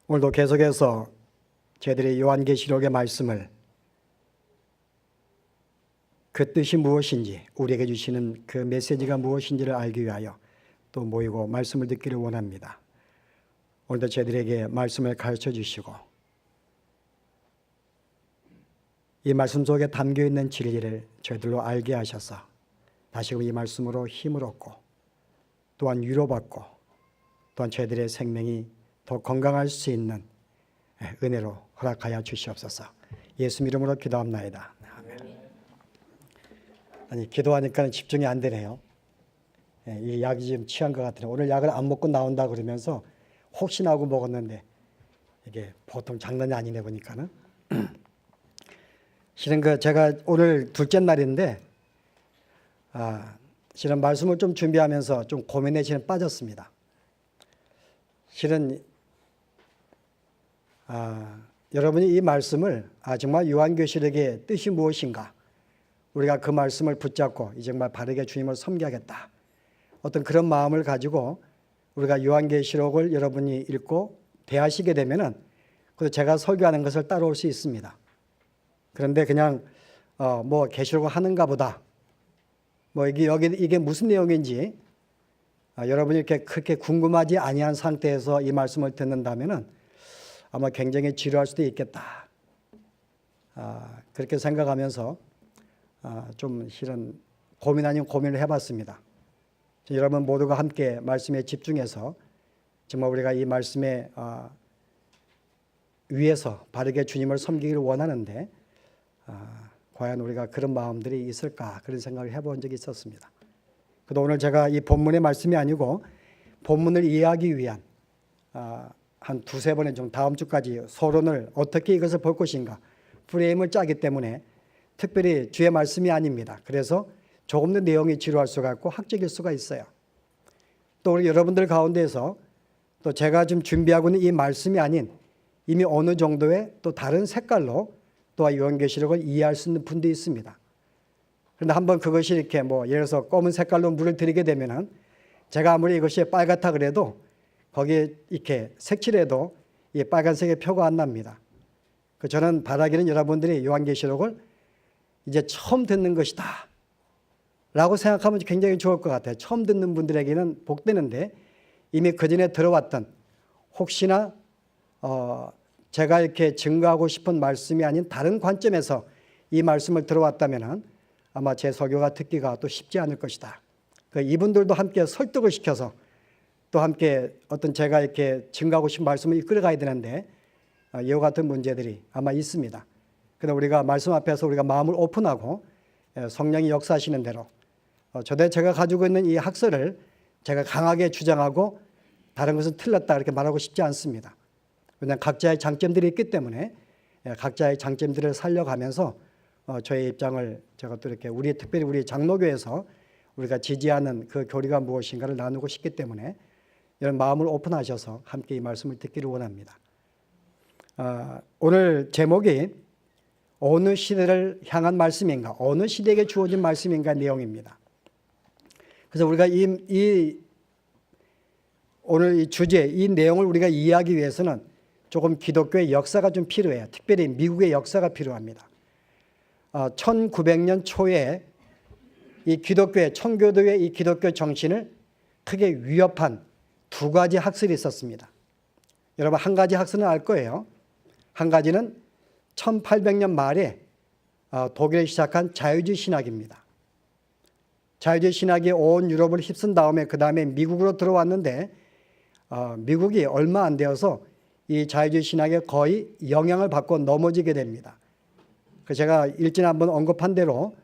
오늘도 계속해서 저희들이 요한계시록의 말씀을 그 뜻이 무엇인지, 우리에게 주시는 그 메시지가 무엇인지를 알기 위하여 또 모이고 말씀을 듣기를 원합니다. 오늘도 저희들에게 말씀을 가르쳐 주시고 이 말씀 속에 담겨 있는 진리를 저희들로 알게 하셔서 다시금 이 말씀으로 힘을 얻고 또한 위로받고 또한 저희들의 생명이 더 건강할 수 있는 은혜로 허락하여 주시옵소서. 예수 이름으로 기도합나이다. 아멘. 아니, 기도하니까 집중이 안 되네요. 이 약이 지금 취한 것 같아요. 오늘 약을 안 먹고 나온다 그러면서 혹시나 하고 먹었는데 이게 보통 장난이 아니네 보니까는. 실은 제가 오늘 둘째 날인데 실은 말씀을 좀 준비하면서 좀 고민에 지금 빠졌습니다. 실은 여러분이 이 말씀을 정말 요한계시록의 뜻이 무엇인가, 우리가 그 말씀을 붙잡고 정말 바르게 주님을 섬겨야겠다, 어떤 그런 마음을 가지고 우리가 요한계시록을 여러분이 읽고 대하시게 되면은 그래서 제가 설교하는 것을 따라올 수 있습니다. 그런데 그냥 계시록을 하는가 보다, 이게 무슨 내용인지 여러분이 이렇게 그렇게 궁금하지 아니한 상태에서 이 말씀을 듣는다면은 아마 굉장히 지루할 수도 있겠다. 그렇게 생각하면서 좀 실은 고민 아닌 고민을 해봤습니다. 여러분 모두가 함께 말씀에 집중해서 정말 우리가 이 말씀에 위에서 바르게 주님을 섬기기를 원하는데 과연 우리가 그런 마음들이 있을까, 그런 생각을 해본 적이 있었습니다. 그래도 오늘 제가 이 본문의 말씀이 아니고 본문을 이해하기 위한 한 두세 번의 좀 다음 주까지 서론을 어떻게 이것을 볼 것인가 프레임을 짜기 때문에 특별히 주의 말씀이 아닙니다. 그래서 조금 더 내용이 지루할 수가 있고 학적일 수가 있어요. 또 우리 여러분들 가운데에서 또 제가 지금 준비하고 있는 이 말씀이 아닌 이미 어느 정도의 또 다른 색깔로 또한 요한계시록을 이해할 수 있는 분도 있습니다. 그런데 한번 그것이 이렇게 예를 들어서 검은 색깔로 물을 들이게 되면은 제가 아무리 이것이 빨갛다 그래도 거기에 이렇게 색칠해도 이 빨간색의 표가 안 납니다. 저는 바라기는 여러분들이 요한계시록을 이제 처음 듣는 것이다 라고 생각하면 굉장히 좋을 것 같아요. 처음 듣는 분들에게는 복되는데 이미 그전에 들어왔던, 혹시나 제가 이렇게 증거하고 싶은 말씀이 아닌 다른 관점에서 이 말씀을 들어왔다면 아마 제 설교가 듣기가 또 쉽지 않을 것이다. 이분들도 함께 설득을 시켜서 또 함께 어떤 제가 이렇게 증거하고 싶은 말씀을 이끌어가야 되는데 이와 같은 문제들이 아마 있습니다. 그런데 우리가 말씀 앞에서 우리가 마음을 오픈하고 성령이 역사하시는 대로 제가 가지고 있는 이 학설을 제가 강하게 주장하고 다른 것은 틀렸다 이렇게 말하고 싶지 않습니다. 왜냐하면 각자의 장점들이 있기 때문에 각자의 장점들을 살려가면서 저의 입장을 제가 또 이렇게 특별히 우리 장로교에서 우리가 지지하는 그 교리가 무엇인가를 나누고 싶기 때문에 이런 마음을 오픈하셔서 함께 이 말씀을 듣기를 원합니다. 오늘 제목이 어느 시대를 향한 말씀인가, 어느 시대에게 주어진 말씀인가 내용입니다. 그래서 우리가 오늘 이 주제, 이 내용을 우리가 이해하기 위해서는 조금 기독교의 역사가 좀 필요해요. 특별히 미국의 역사가 필요합니다. 1900년 초에 이 기독교의, 청교도의 이 기독교 정신을 크게 위협한 두 가지 학설이 있었습니다. 여러분 한 가지 학설은 알 거예요. 한 가지는 1800년 말에 독일에 시작한 자유주의 신학입니다. 자유주의 신학이 온 유럽을 휩쓴 다음에 그 다음에 미국으로 들어왔는데 미국이 얼마 안 되어서 이 자유주의 신학에 거의 영향을 받고 넘어지게 됩니다. 제가 일전에 한번 언급한 대로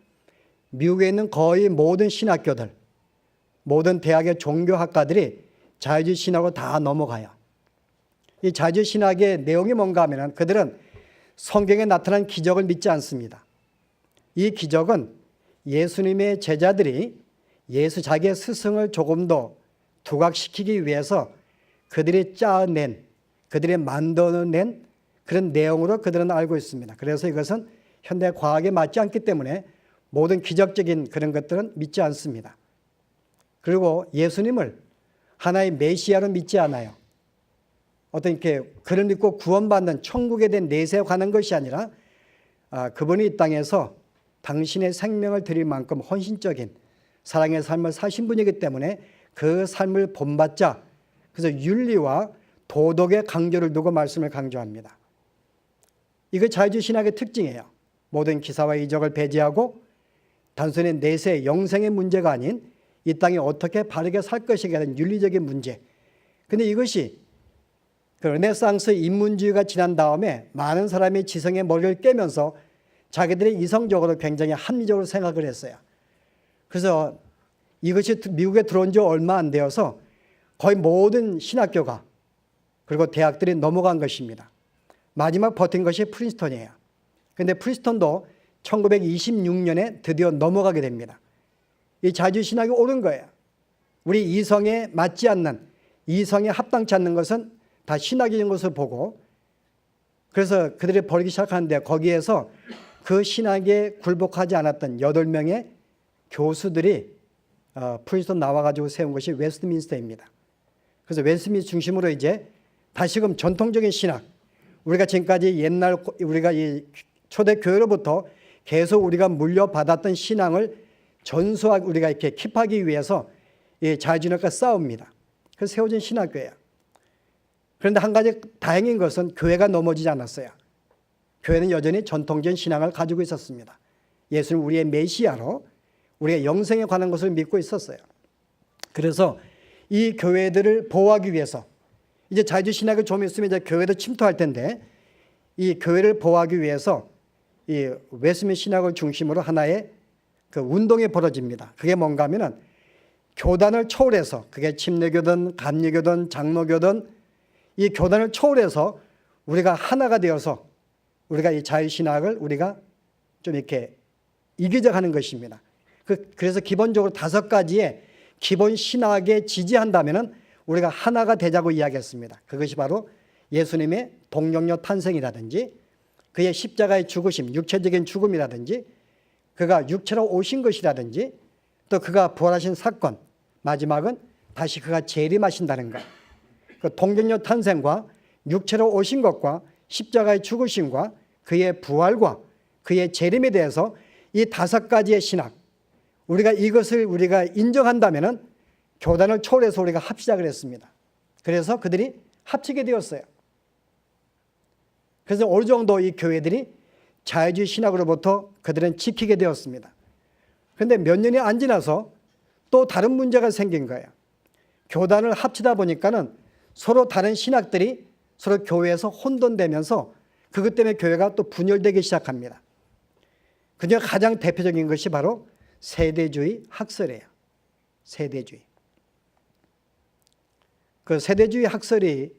미국에 있는 거의 모든 신학교들, 모든 대학의 종교학과들이 자유주의 신학으로 다 넘어가요. 이 자유주의 신학의 내용이 뭔가 하면 그들은 성경에 나타난 기적을 믿지 않습니다. 이 기적은 예수님의 제자들이 자기의 스승을 조금 더 두각시키기 위해서 그들이 짜낸, 그들이 만들어낸 그런 내용으로 그들은 알고 있습니다. 그래서 이것은 현대 과학에 맞지 않기 때문에 모든 기적적인 그런 것들은 믿지 않습니다. 그리고 예수님을 하나의 메시아로 믿지 않아요. 어떤 이렇게 그를 믿고 구원받는 천국에 대한 내세에 관한 것이 아니라 그분이 이 땅에서 당신의 생명을 드릴 만큼 헌신적인 사랑의 삶을 사신 분이기 때문에 그 삶을 본받자. 그래서 윤리와 도덕의 강조를 두고 말씀을 강조합니다. 이거 자유주의 신학의 특징이에요. 모든 기사와 이적을 배제하고 단순히 내세 영생의 문제가 아닌 이 땅에 어떻게 바르게 살 것이냐에 대한 윤리적인 문제. 그런데 이것이 그 르네상스 인문주의가 지난 다음에 많은 사람이 지성의 머리를 깨면서 자기들이 이성적으로 굉장히 합리적으로 생각을 했어요. 그래서 이것이 미국에 들어온 지 얼마 안 되어서 거의 모든 신학교가 그리고 대학들이 넘어간 것입니다. 마지막 버틴 것이 프린스턴이에요. 그런데 프린스턴도 1926년에 드디어 넘어가게 됩니다. 이 자유주의 신학이 옳은 거예요. 우리 이성에 맞지 않는, 이성에 합당치 않는 것은 다 신학적인 것을 보고, 그래서 그들이 버리기 시작하는데 거기에서 그 신학에 굴복하지 않았던 8명의 교수들이 프린스턴 나와가지고 세운 것이 웨스트민스터입니다. 그래서 웨스트민스터 중심으로 이제 다시금 전통적인 신학, 우리가 지금까지 옛날 우리가 이 초대 교회로부터 계속 우리가 물려받았던 신앙을 전수하고 우리가 이렇게 킵하기 위해서 이 자유주의학과 싸웁니다. 그래서 세워진 신학교예요. 그런데 한 가지 다행인 것은 교회가 넘어지지 않았어요. 교회는 여전히 전통적인 신앙을 가지고 있었습니다. 예수는 우리의 메시아로 우리의 영생에 관한 것을 믿고 있었어요. 그래서 이 교회들을 보호하기 위해서 이제 자유주의 신학이 좀 있으면 이제 교회도 침투할 텐데 이 교회를 보호하기 위해서 이 웨스민스터 신학을 중심으로 하나의 그 운동이 벌어집니다. 그게 뭔가 하면은 교단을 초월해서 그게 침례교든 감리교든 장로교든 이 교단을 초월해서 우리가 하나가 되어서 우리가 이 자유신학을 우리가 좀 이렇게 이기적 하는 것입니다. 그래서 기본적으로 5가지의 기본 신학에 지지한다면은 우리가 하나가 되자고 이야기했습니다. 그것이 바로 예수님의 동정녀 탄생이라든지 그의 십자가의 죽으심, 육체적인 죽음이라든지 그가 육체로 오신 것이라든지 또 그가 부활하신 사건, 마지막은 다시 그가 재림하신다는 것. 그 동정녀 탄생과 육체로 오신 것과 십자가의 죽으심과 그의 부활과 그의 재림에 대해서 이 5가지의 신학, 우리가 이것을 우리가 인정한다면은 교단을 초월해서 우리가 합시작을 했습니다. 그래서 그들이 합치게 되었어요. 그래서 어느 정도 이 교회들이 자유주의 신학으로부터 그들은 지키게 되었습니다. 그런데 몇 년이 안 지나서 또 다른 문제가 생긴 거예요. 교단을 합치다 보니까는 서로 다른 신학들이 서로 교회에서 혼돈되면서 그것 때문에 교회가 또 분열되기 시작합니다. 그중 가장 대표적인 것이 바로 세대주의 학설이에요. 세대주의. 그 세대주의 학설이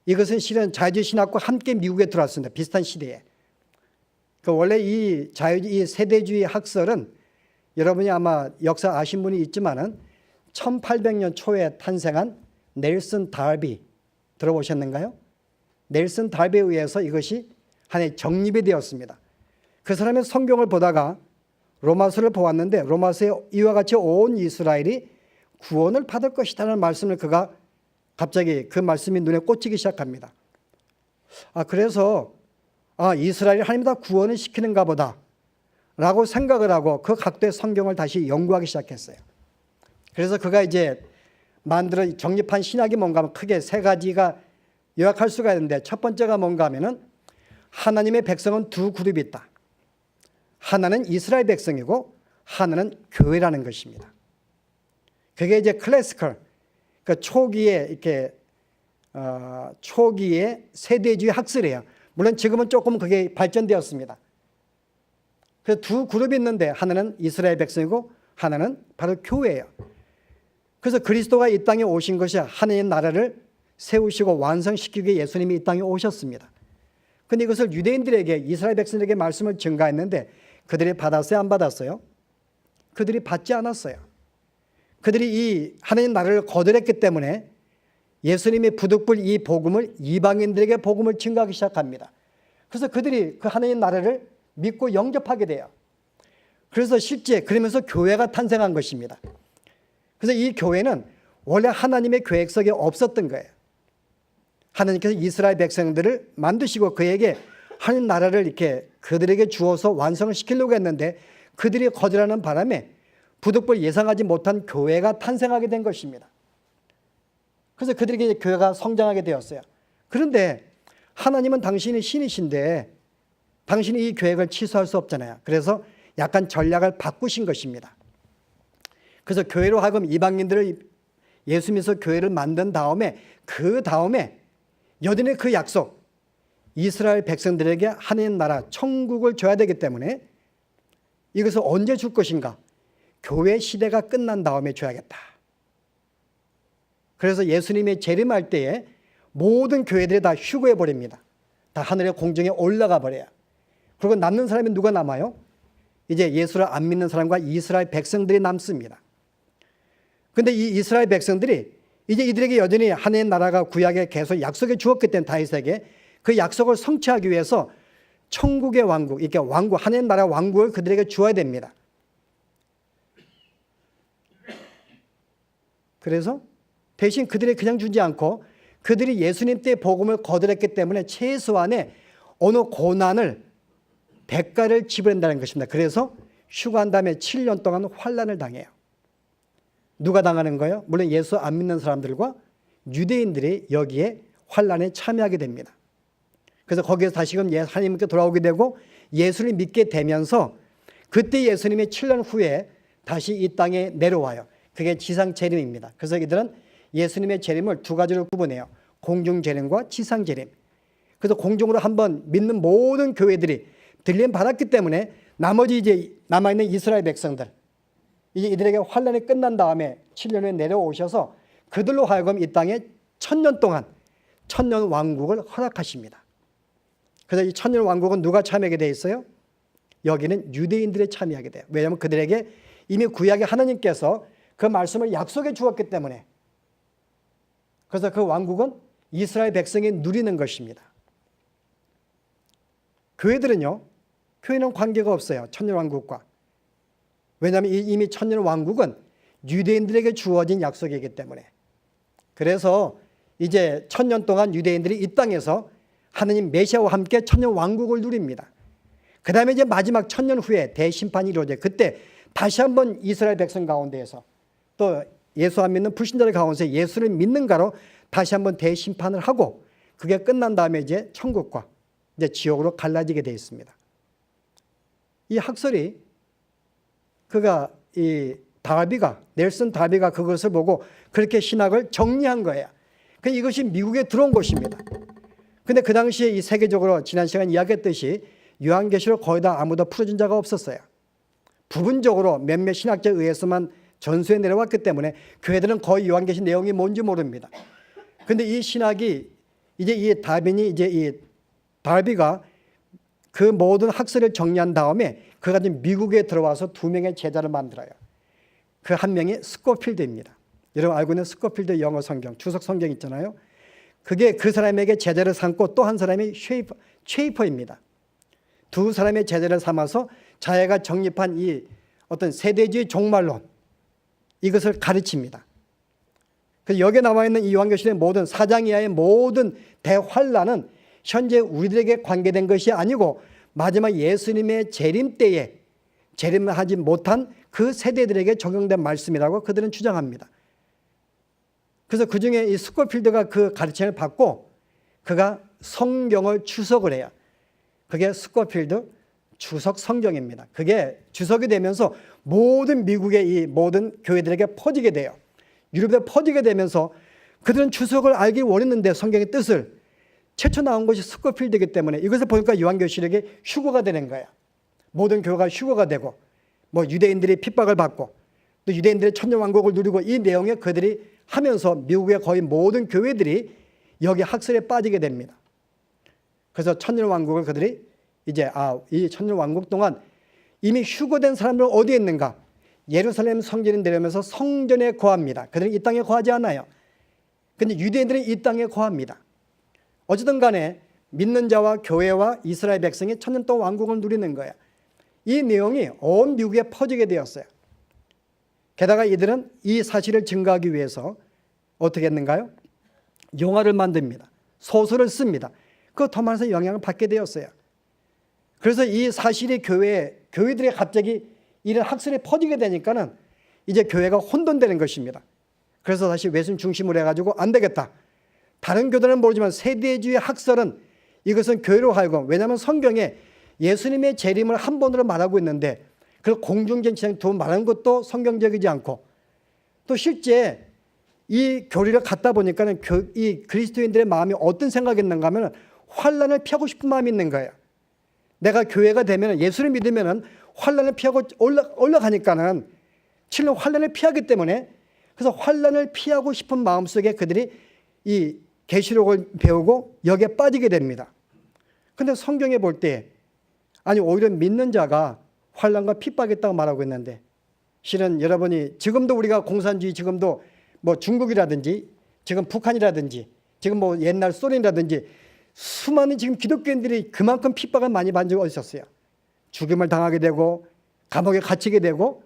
이것은 실은 자유주의 신학과 함께 미국에 들어왔습니다. 비슷한 시대에. 그 원래 이 세대주의 학설은 여러분이 아마 역사 아신 분이 있지만은 1800년 초에 탄생한 넬슨 달비 들어보셨는가요? 넬슨 달비에 의해서 이것이 하나의 정립이 되었습니다. 그 사람의 성경을 보다가 로마서를 보았는데 로마서에 이와 같이 온 이스라엘이 구원을 받을 것이라는 말씀을 그가 갑자기 그 말씀이 눈에 꽂히기 시작합니다. 그래서 이스라엘이 하나님이 다 구원을 시키는가 보다 라고 생각을 하고 그 각도의 성경을 다시 연구하기 시작했어요. 그래서 그가 이제 만들어 정립한 신학이 뭔가 하면 크게 3가지가 요약할 수가 있는데 첫 번째가 뭔가 하면은 하나님의 백성은 2 그룹이 있다. 하나는 이스라엘 백성이고 하나는 교회라는 것입니다. 그게 이제 클래시컬, 그 초기에 이렇게 초기의 세대주의 학설이에요. 물론 지금은 조금 그게 발전되었습니다. 그래서 2 그룹이 있는데 하나는 이스라엘 백성이고 하나는 바로 교회예요. 그래서 그리스도가 이 땅에 오신 것이 하나님의 나라를 세우시고 완성시키기 위해 예수님이 이 땅에 오셨습니다. 그런데 이것을 유대인들에게 이스라엘 백성에게 말씀을 전가했는데 그들이 받았어요? 안 받았어요? 그들이 받지 않았어요. 그들이 이 하나님 나라를 거절했기 때문에 예수님이 부득불 이 복음을 이방인들에게 복음을 증거하기 시작합니다. 그래서 그들이 그 하나님 나라를 믿고 영접하게 돼요. 그래서 실제 그러면서 교회가 탄생한 것입니다. 그래서 이 교회는 원래 하나님의 계획 속에 없었던 거예요. 하나님께서 이스라엘 백성들을 만드시고 그에게 하나님 나라를 이렇게 그들에게 주어서 완성을 시키려고 했는데 그들이 거절하는 바람에 부득불 예상하지 못한 교회가 탄생하게 된 것입니다. 그래서 그들에게 교회가 성장하게 되었어요. 그런데 하나님은 당신이 신이신데 당신이 이 계획을 취소할 수 없잖아요. 그래서 약간 전략을 바꾸신 것입니다. 그래서 교회로 하여금 이방인들을 예수 믿어서 교회를 만든 다음에 그 다음에 여전히 그 약속, 이스라엘 백성들에게 하나님 나라 천국을 줘야 되기 때문에 이것을 언제 줄 것인가? 교회 시대가 끝난 다음에 줘야겠다. 그래서 예수님이 재림할 때에 모든 교회들이 다 휴거해 버립니다. 다 하늘의 공중에 올라가 버려요. 그리고 남는 사람이 누가 남아요? 이제 예수를 안 믿는 사람과 이스라엘 백성들이 남습니다. 그런데 이 이스라엘 백성들이 이제 이들에게 여전히 하나님 나라가 구약에 계속 약속해 주었기 때문에 다윗에게 그 약속을 성취하기 위해서 천국의 왕국, 이렇게 왕국, 하나님 나라 왕국을 그들에게 주어야 됩니다. 그래서 대신 그들이 그냥 주지 않고 그들이 예수님 때 복음을 거절했기 때문에 최소한의 어느 고난을 대가를 지불한다는 것입니다. 그래서 휴거한 다음에 7년 동안 환난을 당해요. 누가 당하는 거예요? 물론 예수 안 믿는 사람들과 유대인들이 여기에 환난에 참여하게 됩니다. 그래서 거기에서 다시금 하나님께 돌아오게 되고 예수를 믿게 되면서 그때 예수님이 7년 후에 다시 이 땅에 내려와요. 그게 지상 재림입니다. 그래서 이들은 예수님의 재림을 두 가지로 구분해요. 공중 재림과 지상 재림. 그래서 공중으로 한번 믿는 모든 교회들이 들림 받았기 때문에 나머지 이제 남아있는 이스라엘 백성들, 이제 이들에게 환란이 끝난 다음에 7년 후에 내려오셔서 그들로 하여금 이 땅에 1000년 동안 천년 왕국을 허락하십니다. 그래서 이 천년 왕국은 누가 참여하게 돼 있어요? 여기는 유대인들이 참여하게 돼요. 왜냐하면 그들에게 이미 구약의 하나님께서 그 말씀을 약속해 주었기 때문에. 그래서 그 왕국은 이스라엘 백성이 누리는 것입니다. 교회들은요, 교회는 관계가 없어요. 천년 왕국과. 왜냐하면 이미 천년 왕국은 유대인들에게 주어진 약속이기 때문에. 그래서 이제 1000년 동안 유대인들이 이 땅에서 하느님 메시아와 함께 천년 왕국을 누립니다. 그 다음에 이제 마지막 1000년 후에 대심판이 이루어져요. 그때 다시 한번 이스라엘 백성 가운데에서 또 예수 안 믿는 불신자들 가운데서 예수를 믿는가로 다시 한번 대심판을 하고 그게 끝난 다음에 이제 천국과 이제 지옥으로 갈라지게 되어 있습니다. 이 학설이 그가 이 넬슨 달비가 그것을 보고 그렇게 신학을 정리한 거예요. 이것이 미국에 들어온 것입니다. 근데 그 당시에 이 세계적으로 지난 시간 이야기했듯이 요한계시록 거의 다 아무도 풀어준 자가 없었어요. 부분적으로 몇몇 신학자에 의해서만 전수해 내려왔기 때문에 교회들은 거의 요한계시 내용이 뭔지 모릅니다. 근데 이 신학이 이제 이 달비가 그 모든 학설을 정리한 다음에 그가 미국에 들어와서 2명의 제자를 만들어요. 그 한 명이 스코필드입니다. 여러분 알고 있는 스코필드 영어 성경, 주석 성경 있잖아요. 그게 그 사람에게 제자를 삼고 또 한 사람이 쉐이퍼입니다. 두 사람의 제자를 삼아서 자기가 정립한 이 어떤 세대주의 종말론, 이것을 가르칩니다. 그래서 여기에 나와 있는 이 요한계시록의 모든 4장 이하의 모든 대환란은 현재 우리들에게 관계된 것이 아니고 마지막 예수님의 재림 때에 재림하지 못한 그 세대들에게 적용된 말씀이라고 그들은 주장합니다. 그래서 그 중에 이 스코필드가 그 가르침을 받고 그가 성경을 주석을 해요. 그게 스코필드 주석 성경입니다. 그게 주석이 되면서 모든 미국의 이 모든 교회들에게 퍼지게 돼요. 유럽에 퍼지게 되면서 그들은 주석을 알기 원했는데 성경의 뜻을 최초 나온 것이 스코필드이기 때문에 이것을 보니까 요한계시록이 휴거가 되는 거야. 모든 교회가 휴거가 되고 유대인들이 핍박을 받고 또 유대인들의 천년왕국을 누리고 이 내용에 그들이 하면서 미국의 거의 모든 교회들이 여기 학설에 빠지게 됩니다. 그래서 천년왕국을 그들이 이제 이 천년왕국 동안 이미 휴거된 사람들은 어디에 있는가? 예루살렘 성전에 내려오면서 성전에 거합니다. 그들은 이 땅에 거하지 않아요. 그런데 유대인들은 이 땅에 거합니다. 어쨌든 간에 믿는 자와 교회와 이스라엘 백성이 천년 동안 왕국을 누리는 거예요. 이 내용이 온 미국에 퍼지게 되었어요. 게다가 이들은 이 사실을 증거하기 위해서 어떻게 했는가요? 영화를 만듭니다. 소설을 씁니다. 그 토마스의 영향을 받게 되었어요. 그래서 이 사실이 교회들이 갑자기 이런 학설이 퍼지게 되니까는 이제 교회가 혼돈되는 것입니다. 그래서 다시 외순 중심으로 해가지고 안 되겠다. 다른 교단은 모르지만 세대주의 학설은 이것은 교회로 하여금, 왜냐하면 성경에 예수님의 재림을 한 번으로 말하고 있는데 그걸 공중전치상 두 번 말하는 것도 성경적이지 않고, 또 실제 이 교리를 갖다 보니까는 이 그리스도인들의 마음이 어떤 생각이었는가 하면 환란을 피하고 싶은 마음이 있는 거예요. 내가 교회가 되면, 예수를 믿으면 환란을 피하고 올라가니까는 실은 환란을 피하기 때문에, 그래서 환란을 피하고 싶은 마음속에 그들이 이 계시록을 배우고 여기에 빠지게 됩니다. 그런데 성경에 볼 때 아니 오히려 믿는 자가 환란과 핍박이 있다고 말하고 있는데, 실은 여러분이 지금도 우리가 공산주의, 지금도 뭐 중국이라든지 지금 북한이라든지 지금 뭐 옛날 소련이라든지 수많은 지금 기독교인들이 그만큼 핍박을 많이 받은 적이 있었어요. 죽임을 당하게 되고 감옥에 갇히게 되고,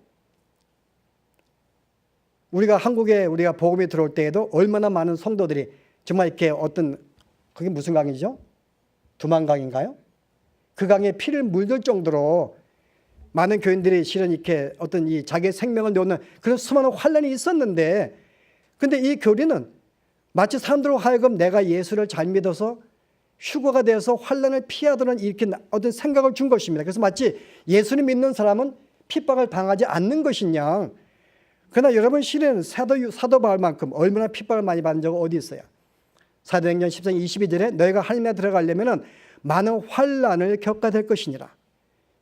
우리가 한국에 우리가 복음이 들어올 때에도 얼마나 많은 성도들이 정말 이렇게 어떤, 그게 무슨 강이죠? 두만강인가요? 그 강에 피를 물들 정도로 많은 교인들이 실은 이렇게 어떤 이 자기의 생명을 놓는 그런 수많은 환란이 있었는데, 근데 이 교리는 마치 사람들로 하여금 내가 예수를 잘 믿어서 휴거가 되어서 환란을 피하도록 이렇게 어떤 생각을 준 것입니다. 그래서 마치 예수를 믿는 사람은 핍박을 당하지 않는 것이냐. 그러나 여러분, 실은 사도 바울만큼 얼마나 핍박을 많이 받은 적은 어디 있어요? 사도행전 10장 22절에 너희가 하나님에 들어가려면 많은 환란을 겪어야 될 것이니라.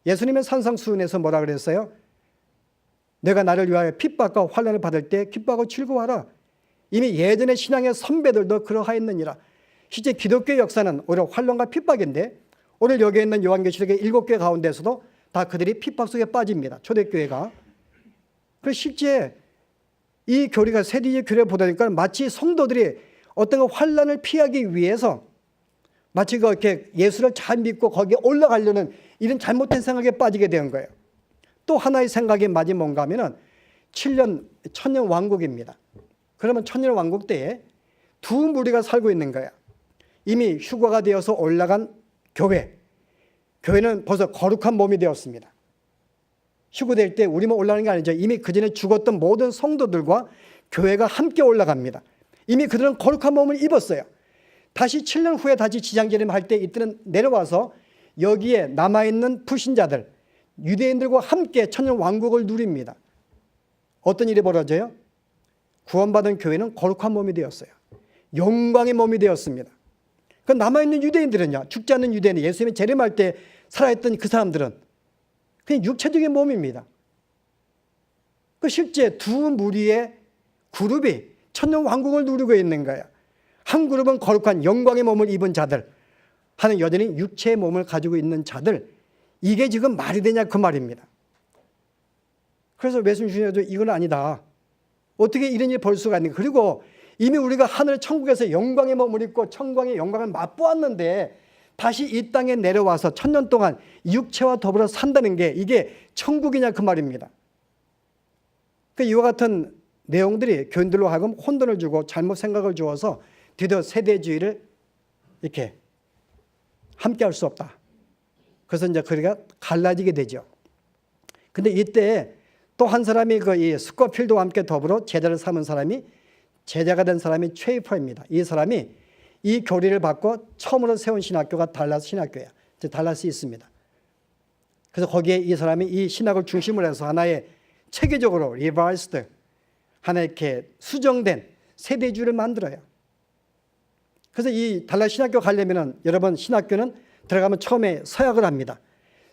예수님의 산상수훈에서 뭐라 그랬어요? 내가 나를 위하여 핍박과 환란을 받을 때 기뻐하고 즐거워하라. 이미 예전의 신앙의 선배들도 그러하였느니라. 실제 기독교 역사는 오히려 환란과 핍박인데, 오늘 여기에 있는 요한계시록의 7개 가운데서도 다 그들이 핍박 속에 빠집니다. 초대교회가. 그래서 실제 이 교리가 세대의 교리를 보다 보니까 마치 성도들이 어떤 환란을 피하기 위해서 마치 그렇게 예수를 잘 믿고 거기에 올라가려는 이런 잘못된 생각에 빠지게 된 거예요. 또 하나의 생각이 마지 뭔가 하면은 천년 왕국입니다. 그러면 천년 왕국 때에 두 무리가 살고 있는 거야. 이미 휴거가 되어서 올라간 교회는 벌써 거룩한 몸이 되었습니다. 휴거될 때 우리만 올라가는 게 아니죠. 이미 그전에 죽었던 모든 성도들과 교회가 함께 올라갑니다. 이미 그들은 거룩한 몸을 입었어요. 다시 7년 후에 다시 지장재림 할 때 이때는 내려와서 여기에 남아있는 불신자들, 유대인들과 함께 천년 왕국을 누립니다. 어떤 일이 벌어져요? 구원받은 교회는 거룩한 몸이 되었어요. 영광의 몸이 되었습니다. 그 남아있는 유대인들은요, 죽지 않는 유대인, 예수님이 재림할 때 살아있던 그 사람들은 그냥 육체적인 몸입니다. 그 실제 두 무리의 그룹이 천년 왕국을 누리고 있는 거예요. 한 그룹은 거룩한 영광의 몸을 입은 자들, 하는 여전히 육체의 몸을 가지고 있는 자들, 이게 지금 말이 되냐 그 말입니다. 그래서 외순 중에도 이건 아니다. 어떻게 이런 일이 벌 수가 있는가. 그리고 이미 우리가 하늘 천국에서 영광의 몸을 입고 천광의 영광을 맛보았는데 다시 이 땅에 내려와서 천년 동안 육체와 더불어 산다는 게 이게 천국이냐 그 말입니다. 이와 같은 내용들이 교인들로 하여금 혼돈을 주고 잘못 생각을 주어서 드디어 세대주의를 이렇게 함께 할 수 없다. 그래서 이제 그리가 갈라지게 되죠. 근데 이때 또 한 사람이 이 스코필드와 함께 더불어 제자를 삼은 사람이, 제자가 된 사람이 최이퍼입니다. 이 사람이 이 교리를 받고 처음으로 세운 신학교가 달라스 신학교예요. 달라스에 있습니다. 그래서 거기에 이 사람이 이 신학을 중심으로 해서 하나의 체계적으로 리바이스드, 하나 이렇게 수정된 세대주의를 만들어요. 그래서 이 달라스 신학교 가려면은 여러분, 신학교는 들어가면 처음에 서약을 합니다.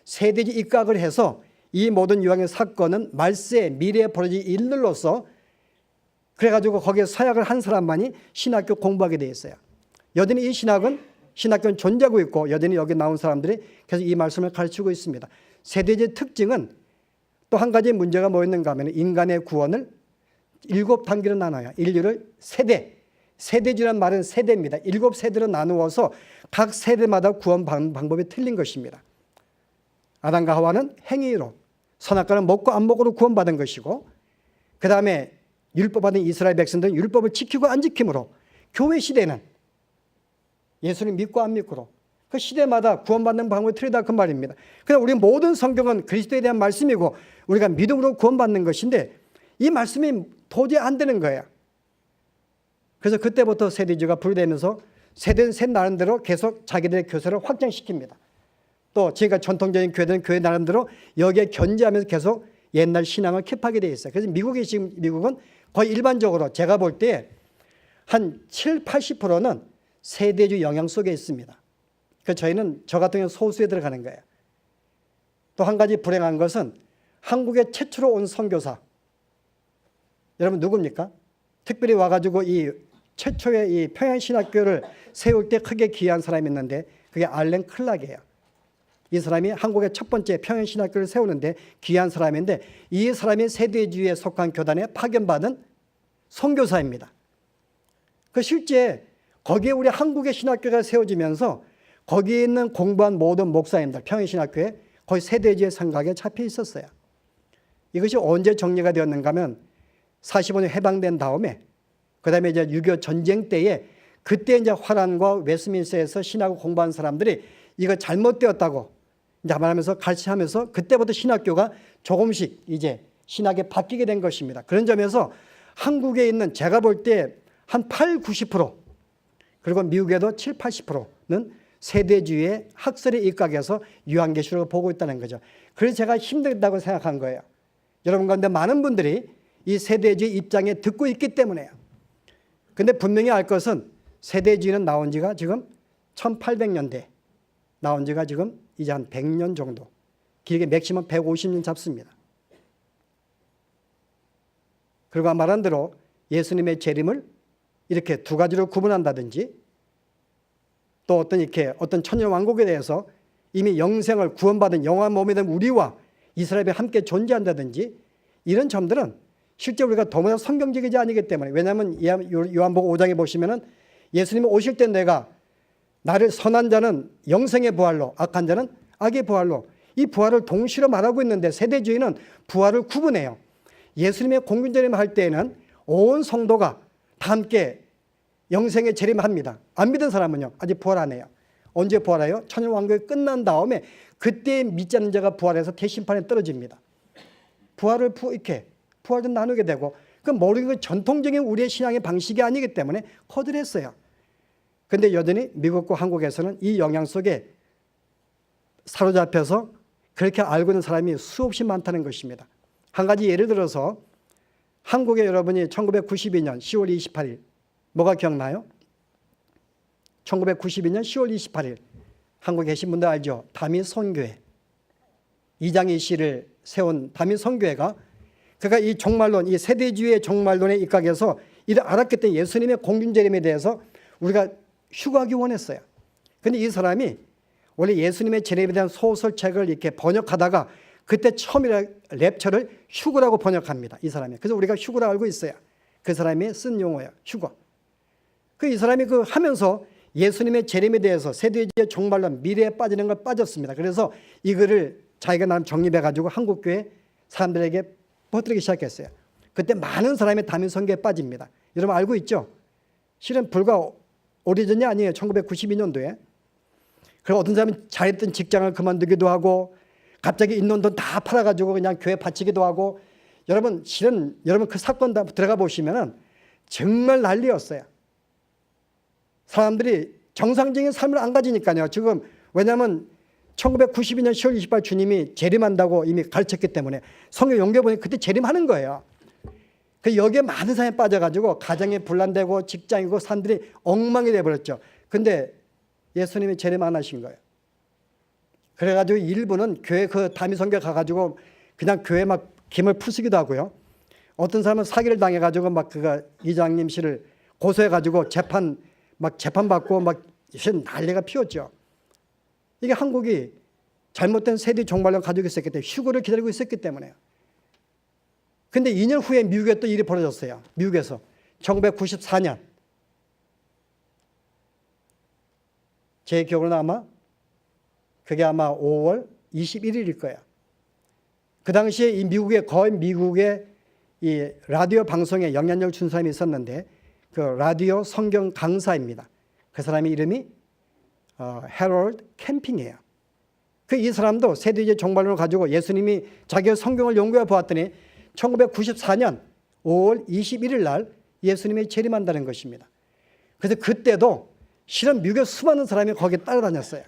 세대주 입각을 해서 이 모든 유황의 사건은 말세 미래에 벌어질 일들로서, 그래가지고 거기에 서약을 한 사람만이 신학교 공부하게 되어 있어요. 여전히 이 신학교는 존재하고 있고 여전히 여기 나온 사람들이 계속 이 말씀을 가르치고 있습니다. 세대주의 특징은 또 한 가지 문제가 뭐 있는가 하면 인간의 구원을 7단계로 나눠요. 인류를 세대주란 말은 세대입니다. 7세대로 나누어서 각 세대마다 구원 방법이 틀린 것입니다. 아담과 하와는 행위로, 선악과는 먹고 안 먹고로 구원받은 것이고, 그 다음에 율법 받은 이스라엘 백성들은 율법을 지키고 안 지킴으로 교회 시대는 예수를 믿고 안 믿고로 그 시대마다 구원받는 방법이 틀리다 그 말입니다. 그래서 우리 모든 성경은 그리스도에 대한 말씀이고 우리가 믿음으로 구원받는 것인데 이 말씀이 도저히 안 되는 거예요. 그래서 그때부터 세대주의가 분리되면서 세대는 셋 나름대로 계속 자기들의 교세를 확장시킵니다. 또 저희가 전통적인 교회들은 교회 나름대로 여기에 견제하면서 계속 옛날 신앙을 킵하게 되어 있어요. 그래서 지금 미국은 거의 일반적으로 제가 볼 때 한 70~80%는 세대주의 영향 속에 있습니다. 그래서 저희는 저 같은 경우는 소수에 들어가는 거예요. 또 한 가지 불행한 것은 한국에 최초로 온 선교사 여러분 누굽니까? 특별히 와가지고 이 최초의 이 평양신학교를 세울 때 크게 기여한 사람이 있는데 그게 알렌 클락이에요. 이 사람이 한국의 첫 번째 평양신학교를 세우는데 기여한 사람인데 이 사람이 세대주의에 속한 교단에 파견받은 선교사입니다. 그 실제 거기에 우리 한국의 신학교가 세워지면서 거기에 있는 공부한 모든 목사님들 평양신학교에 거의 세대주의 생각에 잡혀 있었어요. 이것이 언제 정리가 되었는가 하면 45년 해방된 다음에 그다음에 이제 6.25 전쟁 때에 그때 이제 화란과 웨스민스터에서 신학을 공부한 사람들이 이거 잘못되었다고 이제 말하면서 가르치면서 그때부터 신학교가 조금씩 이제 신학에 바뀌게 된 것입니다. 그런 점에서 한국에 있는 제가 볼 때 한 80~90% 그리고 미국에도 70~80%는 세대주의의 학설에 입각해서 유한계시록을 보고 있다는 거죠. 그래서 제가 힘들다고 생각한 거예요. 여러분 가운데 많은 분들이 이 세대주의 입장에 듣고 있기 때문에요. 근데 분명히 알 것은 세대주의는 나온 지가 지금 1800년대 나온 지가 지금 이제 한 100년 정도 길게 맥시멈 150년 잡습니다. 그리고 말한 대로 예수님의 재림을 이렇게 두 가지로 구분한다든지 또 어떤 천년 왕국에 대해서 이미 영생을 구원받은 영원한 몸이 된 우리와 이스라엘이 함께 존재한다든지 이런 점들은 실제 우리가 너무나 성경적이지 아니기 때문에 왜냐하면 요한복음 5장에 보시면은 예수님이 오실 때 내가 나를 선한 자는 영생의 부활로 악한 자는 악의 부활로 이 부활을 동시로 말하고 있는데 세대주의는 부활을 구분해요. 예수님의 공균재림 할 때에는 온 성도가 다 함께 영생에 재림합니다. 안 믿은 사람은요 아직 부활 안 해요. 언제 부활해요? 천년왕국이 끝난 다음에 그때 믿지 않는 자가 부활해서 대심판에 떨어집니다. 부활을 이렇게 부활도 나누게 되고 그 모르는 건 전통적인 우리의 신앙의 방식이 아니기 때문에 거절했어요. 그런데 여전히 미국과 한국에서는 이 영향 속에 사로잡혀서 그렇게 알고 있는 사람이 수없이 많다는 것입니다. 한 가지 예를 들어서 한국에 여러분이 1992년 10월 28일 뭐가 기억나요? 1992년 10월 28일 한국에 계신 분들 알죠? 다미선교회 이장희 씨를 세운 다미선교회가 그가 이 종말론, 이 세대주의의 종말론에 입각해서 이를 알았기 때문에 예수님의 공균재림에 대해서 우리가 휴거하기 원했어요. 그런데 이 사람이 원래 예수님의 재림에 대한 소설책을 이렇게 번역하다가 그때 처음이라 랩처를 휴거라고 번역합니다. 이 사람이. 그래서 우리가 휴거라고 알고 있어요. 그 사람이 쓴 용어예요. 휴거. 이 사람이 하면서 예수님의 재림에 대해서 세대주의의 종말론 미래에 빠지는 걸 빠졌습니다. 그래서 이거를 자기가 나름 정립해가지고 한국교회 사람들에게 퍼뜨리기 시작했어요. 그때 많은 사람이 다민선교에 빠집니다. 여러분 알고 있죠? 실은 불과 오래전이 아니에요. 1992년도에. 그리고 어떤 사람은 잘했던 직장을 그만두기도 하고 갑자기 있는 돈 다 팔아가지고 그냥 교회 바치기도 하고 여러분 실은 여러분 그 사건 다 들어가 보시면은 정말 난리였어요. 사람들이 정상적인 삶을 안 가지니까요. 지금 왜냐하면 1992년 10월 28일 주님이 재림한다고 이미 가르쳤기 때문에 성경 연결 보니 그때 재림하는 거예요. 그 여기에 많은 사람이 빠져가지고 가정이 분란되고 직장이고 사람들이 엉망이 돼버렸죠. 근데 예수님이 재림 안 하신 거예요. 그래가지고 일부는 교회 다미선교 가가지고 그냥 교회 막 김을 푸시기도 하고요. 어떤 사람은 사기를 당해가지고 막 이장님 씨를 고소해가지고 재판받고 막 난리가 피웠죠. 이게 한국이 잘못된 세대 종말론 가지고 있었기 때문에 휴거를 기다리고 있었기 때문에요. 근데 2년 후에 미국에 또 일이 벌어졌어요. 미국에서 1994년 제 기억으로는 그게 아마 5월 21일일 거예요. 그 당시에 이 미국의 이 라디오 방송에 영향력을 준 사람이 있었는데 그 라디오 성경 강사입니다. 그 사람의 이름이 해럴드 캠핑이에요. 그 이 사람도 세대주의 종말론을 가지고 예수님이 자기의 성경을 연구해 보았더니 1994년 5월 21일 날 예수님이 재림한다는 것입니다. 그래서 그때도 실은 미국의 수많은 사람이 거기에 따라다녔어요.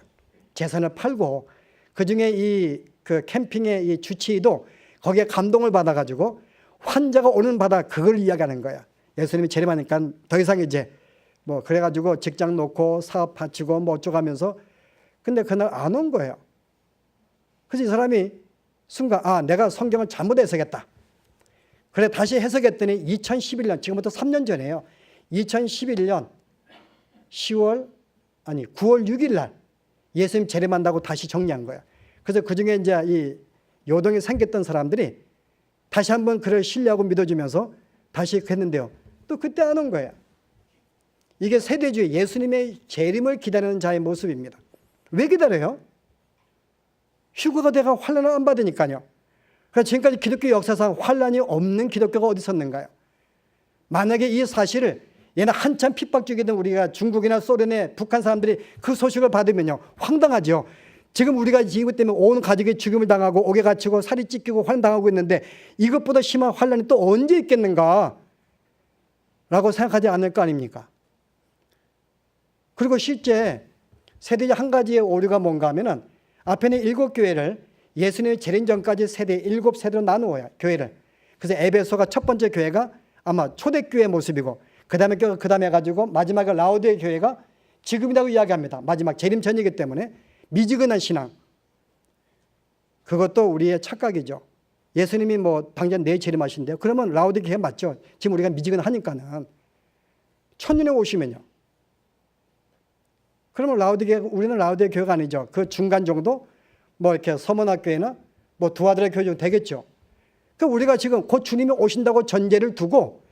재산을 팔고 그중에 이 그 캠핑의 이 주치의도 거기에 감동을 받아가지고 환자가 오는 바다 그걸 이야기하는 거야. 예수님이 재림하니까 더 이상 이제 뭐 그래가지고 직장 놓고 사업 바치고 뭐 어쩌가면서 근데 그날 안 온 거예요. 그래서 이 사람이 순간 내가 성경을 잘못 해석했다. 그래 다시 해석했더니 2011년 지금부터 3년 전에요. 2011년 9월 6일 날 예수님 재림한다고 다시 정리한 거예요. 그래서 그중에 이제 이 요동이 생겼던 사람들이 다시 한번 그를 신뢰하고 믿어주면서 다시 했는데요. 또 그때 안 온 거예요. 이게 세대주의 예수님의 재림을 기다리는 자의 모습입니다. 왜 기다려요? 휴거가 돼가 환난을 안 받으니까요. 그러니까 지금까지 기독교 역사상 환난이 없는 기독교가 어디 있었는가요? 만약에 이 사실을 얘는 한참 핍박 중이던 우리가 중국이나 소련의 북한 사람들이 그 소식을 받으면요. 황당하죠. 지금 우리가 이것 때문에 온 가족이 죽임을 당하고 옥에 갇히고 살이 찢기고 환당하고 있는데 이것보다 심한 환난이 또 언제 있겠는가? 라고 생각하지 않을 거 아닙니까? 그리고 실제 세대적 한 가지의 오류가 뭔가 하면은 앞에는 7교회를 예수님의 재림 전까지 세대 7세대로 나누어요. 교회를. 그래서 에베소가 첫 번째 교회가 아마 초대교회 모습이고 그 다음에 해가지고 마지막에 라오디게 교회가 지금이라고 이야기합니다. 마지막 재림 전이기 때문에 미지근한 신앙. 그것도 우리의 착각이죠. 예수님이 뭐 당장 내일 재림하신대요. 그러면 라오디게 교회 맞죠. 지금 우리가 미지근하니까는. 천년에 오시면요. 그러면 우리는 라오디게 교회가 아니죠. 그 중간 정도 뭐 이렇게 서문학교회나 뭐 두아들의 교회 정도 되겠죠. 그 우리가 지금 곧 주님이 오신다고 전제를 두고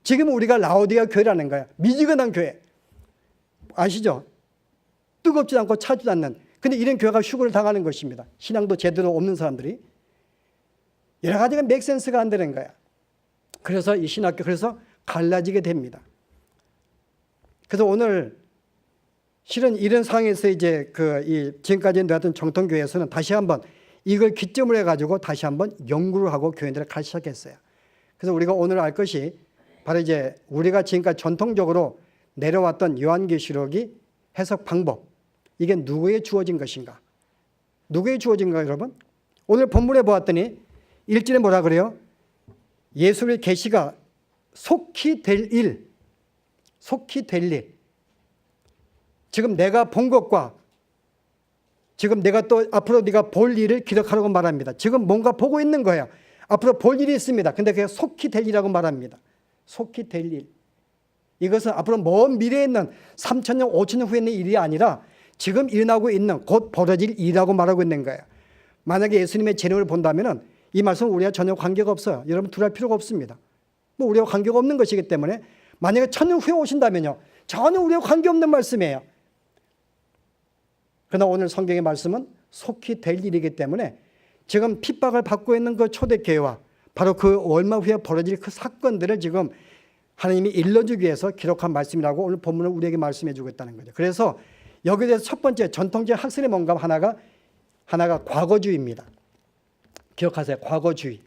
지금 우리가 라오디게 교회라는 거야. 미지근한 교회. 아시죠? 뜨겁지 않고 차지도 않는. 근데 이런 교회가 휴거를 당하는 것입니다. 신앙도 제대로 없는 사람들이. 여러 가지가 맥센스가 안 되는 거야. 그래서 이 신학교 그래서 갈라지게 됩니다. 그래서 오늘 실은 이런 상황에서 이제 지금까지 내었던 정통교회에서는 다시 한번 이걸 기점으로 해가지고 다시 한번 연구를 하고 교회들을 가르치기 시작했어요. 그래서 우리가 오늘 알 것이 바로 이제 우리가 지금까지 전통적으로 내려왔던 요한계시록이 해석 방법. 이게 누구에 주어진 것인가? 누구에 주어진가 여러분? 오늘 본문에 보았더니 1절에 뭐라 그래요? 예수의 계시가 속히 될 일. 속히 될 일. 지금 내가 본 것과 지금 내가 또 앞으로 네가 볼 일을 기록하라고 말합니다. 지금 뭔가 보고 있는 거예요. 앞으로 볼 일이 있습니다. 근데 그게 속히 될 일이라고 말합니다. 속히 될 일. 이것은 앞으로 먼 미래에 있는 3,000년, 5,000년 후에 있는 일이 아니라 지금 일어나고 있는 곧 벌어질 일이라고 말하고 있는 거예요. 만약에 예수님의 재림을 본다면 이 말씀은 우리와 전혀 관계가 없어요. 여러분 두려울 필요가 없습니다. 뭐 우리와 관계가 없는 것이기 때문에 만약에 1,000년 후에 오신다면요. 전혀 우리와 관계없는 말씀이에요. 그러나 오늘 성경의 말씀은 속히 될 일이기 때문에 지금 핍박을 받고 있는 그 초대교회와 바로 그 얼마 후에 벌어질 그 사건들을 지금 하나님이 일러주기 위해서 기록한 말씀이라고 오늘 본문을 우리에게 말씀해 주고 있다는 거죠. 그래서 여기에 대해서 첫 번째 전통적 학설의 뭔가 하나가 과거주의입니다. 기억하세요. 과거주의.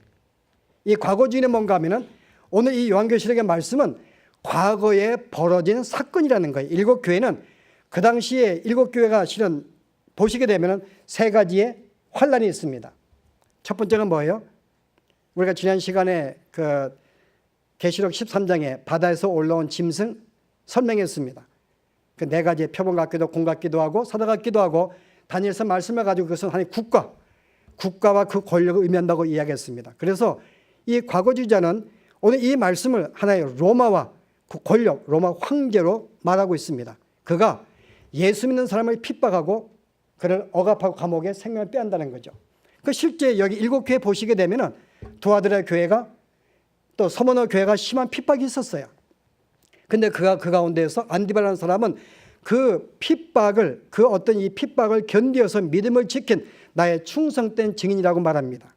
이 과거주의는 뭔가 하면은 오늘 이 요한계시록의 말씀은 과거에 벌어진 사건이라는 거예요. 7교회는 그 당시에 7교회가 실은 보시게 되면 세 가지의 환란이 있습니다. 첫 번째는 뭐예요? 우리가 지난 시간에 그 계시록 13장에 바다에서 올라온 짐승 설명했습니다. 그 네 가지의 표본 같기도 공 같기도 하고 사자 같기도 하고 다니엘서 말씀해 가지고 그것은 하나의 국가와 그 권력을 의미한다고 이야기했습니다. 그래서 이 과거주의자는 오늘 이 말씀을 하나의 로마와 그 권력, 로마 황제로 말하고 있습니다. 그가 예수 믿는 사람을 핍박하고 그를 억압하고 감옥에 생명을 빼앗는다는 거죠. 그 실제 여기 7교회 보시게 되면은 두아들의 교회가 또 서머너 교회가 심한 핍박이 있었어요. 근데 그 가운데에서 안디바라는 사람은 그 핍박을 어떤 이 핍박을 견디어서 믿음을 지킨 나의 충성된 증인이라고 말합니다.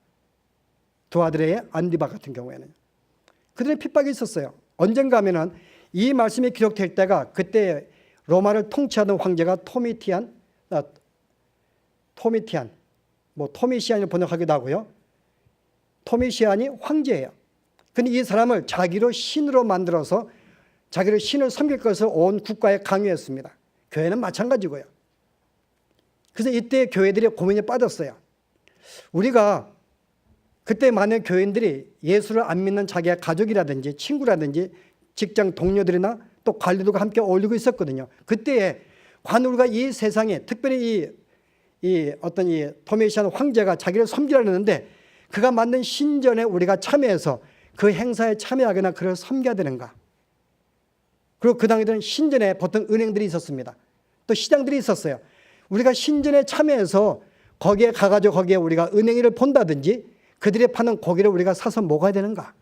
두아들의 안디바 같은 경우에는. 그들의 핍박이 있었어요. 언젠가 하면은 이 말씀이 기록될 때가 그때 로마를 통치하던 황제가 토미시안을 번역하기도 하고요. 토미시안이 황제예요. 근데 이 사람을 자기로 신으로 만들어서 자기를 신을 섬길 것을 온 국가에 강요했습니다. 교회는 마찬가지고요. 그래서 이때 교회들이 고민에 빠졌어요. 우리가 그때 많은 교인들이 예수를 안 믿는 자기의 가족이라든지 친구라든지 직장 동료들이나 또 관리들과 함께 어울리고 있었거든요. 그때에 과연 우리가 이 세상에 특별히 이 토미시안 황제가 자기를 섬기려는데 그가 만든 신전에 우리가 참여해서 그 행사에 참여하거나 그를 섬겨야 되는가? 그리고 그 당시에는 신전에 보통 은행들이 있었습니다. 또 시장들이 있었어요. 우리가 신전에 참여해서 거기에 가가지고 거기에 우리가 은행일을 본다든지 그들이 파는 고기를 우리가 사서 먹어야 되는가?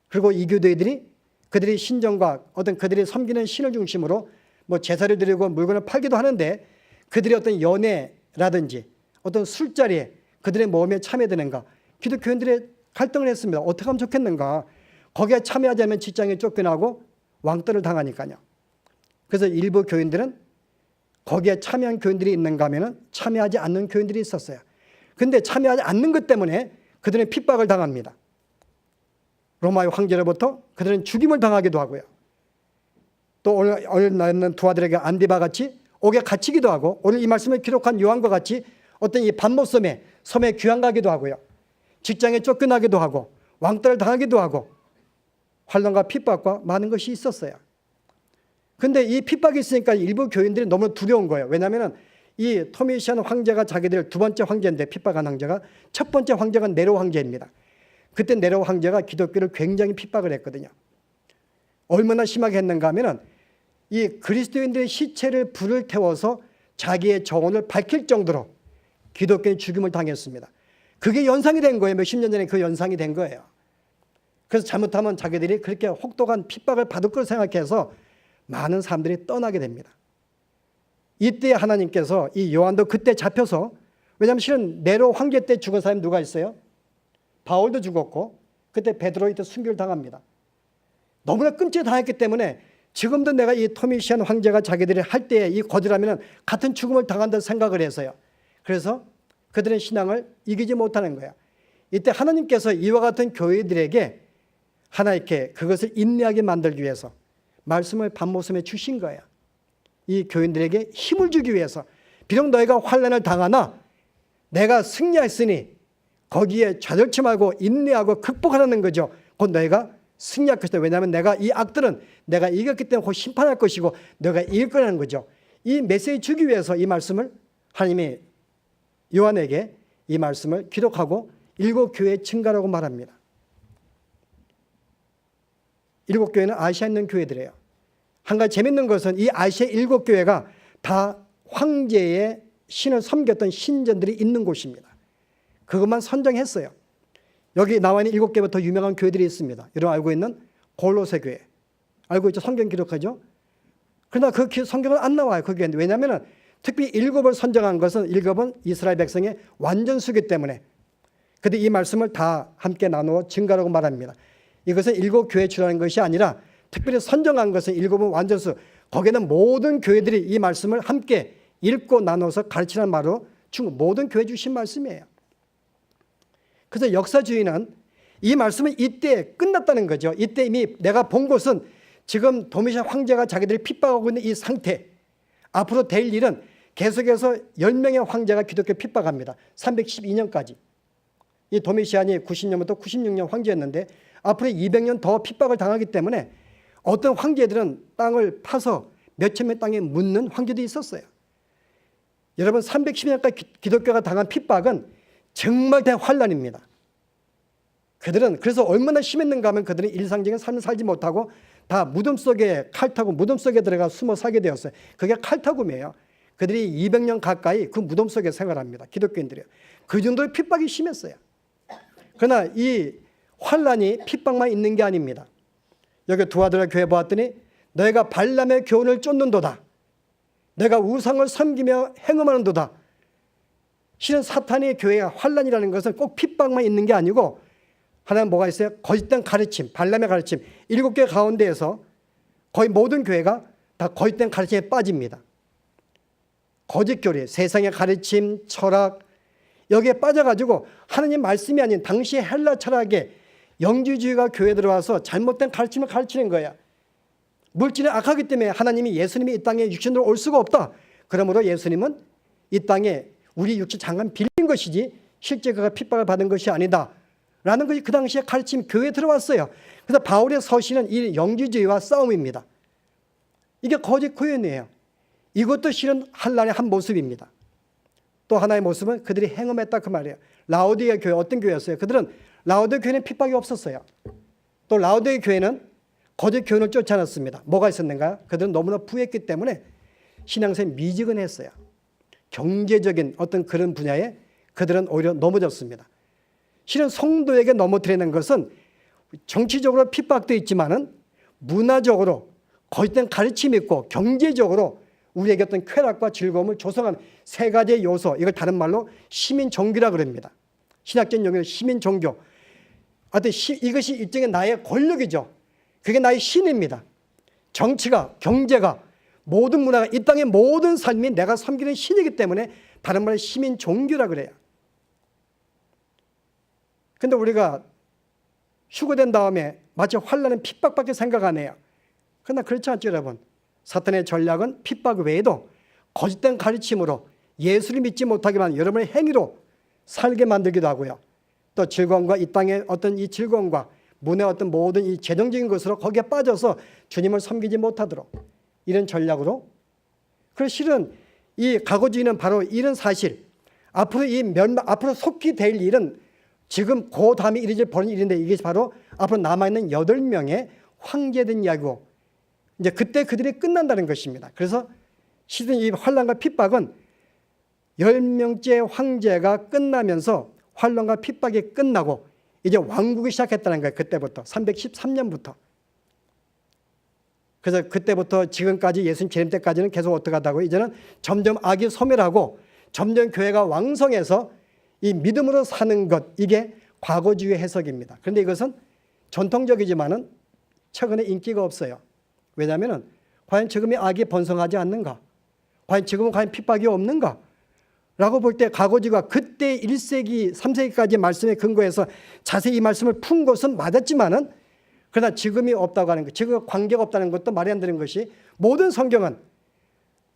그리고 이 교도들이 그들이 신전과 그들이 섬기는 신을 중심으로 뭐 제사를 드리고 물건을 팔기도 하는데 그들이 어떤 연애라든지 어떤 술자리에 그들의 모험에 참여되는가? 기독교인들의 갈등을 했습니다. 어떻게 하면 좋겠는가? 거기에 참여하지 않으면 직장에 쫓겨나고 왕따를 당하니까요. 그래서 일부 교인들은 거기에 참여한 교인들이 있는가 하면 참여하지 않는 교인들이 있었어요. 그런데 참여하지 않는 것 때문에 그들은 핍박을 당합니다. 로마의 황제로부터 그들은 죽임을 당하기도 하고요. 또 오늘 나는 두 아들에게 안디바 같이 옥에 갇히기도 하고 오늘 이 말씀을 기록한 요한과 같이 어떤 이 반모섬에 섬에 귀양 가기도 하고요. 직장에 쫓겨나기도 하고 왕따를 당하기도 하고 환난과 핍박과 많은 것이 있었어요. 그런데 이 핍박이 있으니까 일부 교인들이 너무 두려운 거예요. 왜냐하면 이 토미시안 황제가 자기들 두 번째 황제인데 핍박한 황제가 첫 번째 황제가 네로 황제입니다. 그때 네로 황제가 기독교를 굉장히 핍박을 했거든요. 얼마나 심하게 했는가 하면은 이 그리스도인들의 시체를 불을 태워서 자기의 정원을 밝힐 정도로 기독교인 죽임을 당했습니다. 그게 연상이 된 거예요. 몇십 년 전에 그 연상이 된 거예요. 그래서 잘못하면 자기들이 그렇게 혹독한 핍박을 받을 걸 생각해서 많은 사람들이 떠나게 됩니다. 이때 하나님께서 이 요한도 그때 잡혀서 왜냐하면 실은 네로 황제 때 죽은 사람이 누가 있어요? 바울도 죽었고 그때 베드로 이때 순교를 당합니다. 너무나 끔찍당했기 때문에 지금도 내가 이 토미시안 황제가 자기들이 할 때 이 거절하면 같은 죽음을 당한다고 생각을 해서요. 그래서 그들의 신앙을 이기지 못하는 거예요. 이때 하나님께서 이와 같은 교회들에게 하나님께 그것을 인내하게 만들기 위해서 말씀을 반모섬에 주신 거예요. 이 교인들에게 힘을 주기 위해서 비록 너희가 환난을 당하나 내가 승리했으니 거기에 좌절치 말고 인내하고 극복하라는 거죠. 곧 너희가 승리할 것이다. 왜냐하면 내가 이 악들은 내가 이겼기 때문에 곧 심판할 것이고 너희가 이길 거라는 거죠. 이 메시지 주기 위해서 이 말씀을 하나님이 요한에게 이 말씀을 기록하고 7교회에 증가라고 말합니다. 7교회는 아시아에 있는 교회들이에요. 한 가지 재밌는 것은 이 아시아 7교회가 다 황제의 신을 섬겼던 신전들이 있는 곳입니다. 그것만 선정했어요. 여기 나와 있는 7개보다 더 유명한 교회들이 있습니다. 여러분 알고 있는 골로새 교회. 알고 있죠? 성경 기록하죠? 그러나 그 성경은 안 나와요. 거기에. 왜냐하면 특히 7을 선정한 것은 7은 이스라엘 백성의 완전수기 때문에 그런데 이 말씀을 다 함께 나누어 증가라고 말합니다. 이것은 7교회 주라는 것이 아니라 특별히 선정한 것은 7은 완전수. 거기에는 모든 교회들이 이 말씀을 함께 읽고 나눠서 가르치는 말로 모든 교회 주신 말씀이에요. 그래서 역사주의는 이 말씀은 이때 끝났다는 거죠. 이때 이미 내가 본 것은 지금 도미시안 황제가 자기들이 핍박하고 있는 이 상태, 앞으로 될 일은 계속해서 10명의 황제가 기독교 핍박합니다. 312년까지. 이 도미시안이 90년부터 96년 황제였는데 앞으로 200년 더 핍박을 당하기 때문에 어떤 황제들은 땅을 파서 몇천 명 땅에 묻는 황제도 있었어요. 여러분 310년까지 기독교가 당한 핍박은 정말 대환란입니다. 그들은 그래서 얼마나 심했는가 하면 그들은 일상적인 삶을 살지 못하고 다 무덤 속에 칼타고 무덤 속에 들어가 숨어 살게 되었어요. 그게 칼타금이에요. 그들이 200년 가까이 그 무덤 속에 생활합니다. 기독교인들이요. 그 정도의 핍박이 심했어요. 그러나 이 환란이 핍박만 있는 게 아닙니다. 여기 두 아들의 교회 보았더니 너희가 발람의 교훈을 쫓는도다. 내가 우상을 섬기며 행음하는도다. 실은 사탄의 교회가 환란이라는 것은 꼭 핍박만 있는 게 아니고 하나는 뭐가 있어요? 거짓된 가르침, 발람의 가르침. 7개 가운데에서 거의 모든 교회가 다 거짓된 가르침에 빠집니다. 거짓 교리, 세상의 가르침, 철학, 여기에 빠져가지고 하느님 말씀이 아닌 당시의 헬라 철학의 영지주의가 교회에 들어와서 잘못된 가르침을 가르치는 거야. 물질이 악하기 때문에 하나님이 예수님이 이 땅에 육신으로 올 수가 없다. 그러므로 예수님은 이 땅에 우리 육신 잠깐 빌린 것이지 실제 그가 핍박을 받은 것이 아니다. 라는 것이 그 당시에 가르침 교회에 들어왔어요. 그래서 바울의 서신은 이 영지주의와 싸움입니다. 이게 거짓 구현이에요. 이것도 실은 한란의 한 모습입니다. 또 하나의 모습은 그들이 행음했다 그 말이에요. 라오디게 교회 어떤 교회였어요? 그들은 라오디게 교회는 핍박이 없었어요. 또 라오디게 교회는 거짓 교훈을 쫓지 않았습니다. 뭐가 있었는가요? 그들은 너무나 부했기 때문에 신앙생활이 미지근했어요. 경제적인 어떤 그런 분야에 그들은 오히려 넘어졌습니다. 실은 성도에게 넘어뜨리는 것은 정치적으로 핍박도 있지만은 문화적으로 거짓된 가르침이 있고 경제적으로 우리에게 어떤 쾌락과 즐거움을 조성한 세 가지의 요소, 이걸 다른 말로 시민종교라 그럽니다. 신학적인 용어로 시민종교. 이것이 일종의 나의 권력이죠. 그게 나의 신입니다. 정치가, 경제가, 모든 문화가, 이 땅의 모든 삶이 내가 섬기는 신이기 때문에 다른 말로 시민종교라 그래요. 근데 우리가 휴거된 다음에 마치 환난은 핍박밖에 생각 안 해요. 그러나 그렇지 않죠, 여러분. 사탄의 전략은 핍박 외에도 거짓된 가르침으로 예수를 믿지 못하게 하는 여러분의 행위로 살게 만들기도 하고요. 또 즐거움과 이 땅의 어떤 이 즐거움과 문의 어떤 모든 이 재정적인 것으로 거기에 빠져서 주님을 섬기지 못하도록 이런 전략으로. 그래서 실은 이 가고주의는 바로 이런 사실, 앞으로 속히 될 일은 지금 그 다음에 이르질 벌어질 일인데 이게 바로 앞으로 남아있는 8명의 황제된 이야기고 이제 그때 그들이 끝난다는 것입니다. 그래서 실은 이 환난과 핍박은 10명째 황제가 끝나면서 환난과 핍박이 끝나고 이제 왕국이 시작했다는 거예요. 그때부터 313년부터. 그래서 그때부터 지금까지 예수님 재림 때까지는 계속 어떻게 하다고 이제는 점점 악이 소멸하고 점점 교회가 왕성해서 이 믿음으로 사는 것, 이게 과거주의 해석입니다. 그런데 이것은 전통적이지만은 최근에 인기가 없어요. 왜냐하면 과연 지금의 악이 번성하지 않는가? 과연 지금은 과연 핍박이 없는가? 라고 볼 때 과거주의가 그때 1세기, 3세기까지 말씀에 근거해서 자세히 이 말씀을 푼 것은 맞았지만은 그러나 지금이 없다고 하는 것, 지금 관계가 없다는 것도 말이 안 되는 것이 모든 성경은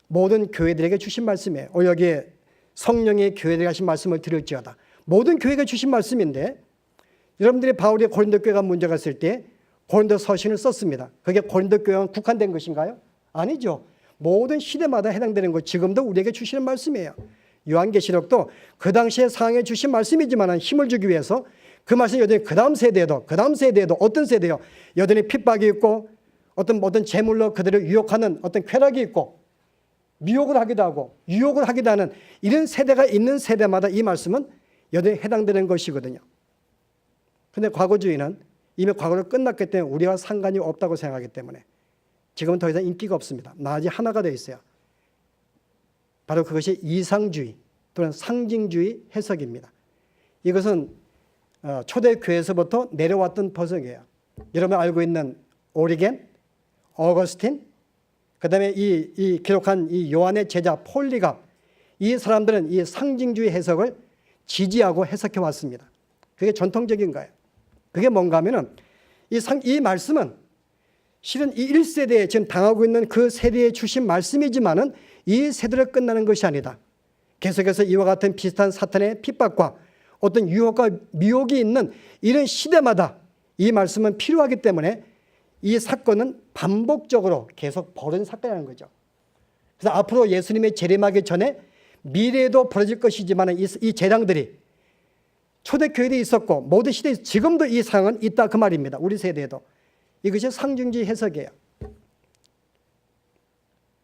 모든 교회들에게 주신 말씀이에요. 여기에 성령의 교회들에게 하신 말씀을 들을지어다. 모든 교회가 주신 말씀인데 여러분들이 바울이 고린도 교회가 문제가 있을 때 고린도 서신을 썼습니다. 그게 고린도 교회만 국한된 것인가요? 아니죠. 모든 시대마다 해당되는 것, 지금도 우리에게 주시는 말씀이에요. 요한계시록도 그 당시의 상황에 주신 말씀이지만 힘을 주기 위해서 그 말씀이 여전히 그 다음 세대에도 어떤 세대요? 여전히 핍박이 있고 어떤 재물로 그들을 유혹하는 어떤 쾌락이 있고 미혹을 하기도 하고 유혹을 하기도 하는 이런 세대가 있는 세대마다 이 말씀은 여전히 해당되는 것이거든요. 그런데 과거주의는 이미 과거로 끝났기 때문에 우리와 상관이 없다고 생각하기 때문에 지금은 더 이상 인기가 없습니다. 나아지 하나가 되어 있어요. 바로 그것이 이상주의 또는 상징주의 해석입니다. 이것은 초대교회에서부터 내려왔던 버석이에요. 여러분 알고 있는 오리겐, 어거스틴, 그 다음에 이 기록한 이 요한의 제자 폴리갑, 이 사람들은 이 상징주의 해석을 지지하고 해석해 왔습니다. 그게 전통적인 거예요. 그게 뭔가 하면은 이 말씀은 실은 이 1세대에 지금 당하고 있는 그 세대에 주신 말씀이지만은 이 세대로 끝나는 것이 아니다. 계속해서 이와 같은 비슷한 사탄의 핍박과 어떤 유혹과 미혹이 있는 이런 시대마다 이 말씀은 필요하기 때문에 이 사건은 반복적으로 계속 벌어진 사건이라는 거죠. 그래서 앞으로 예수님의 재림하기 전에 미래에도 벌어질 것이지만 이 재앙들이 초대교회도 있었고 모든 시대에 지금도 이 상황은 있다 그 말입니다. 우리 세대에도. 이것이 상징주의 해석이에요.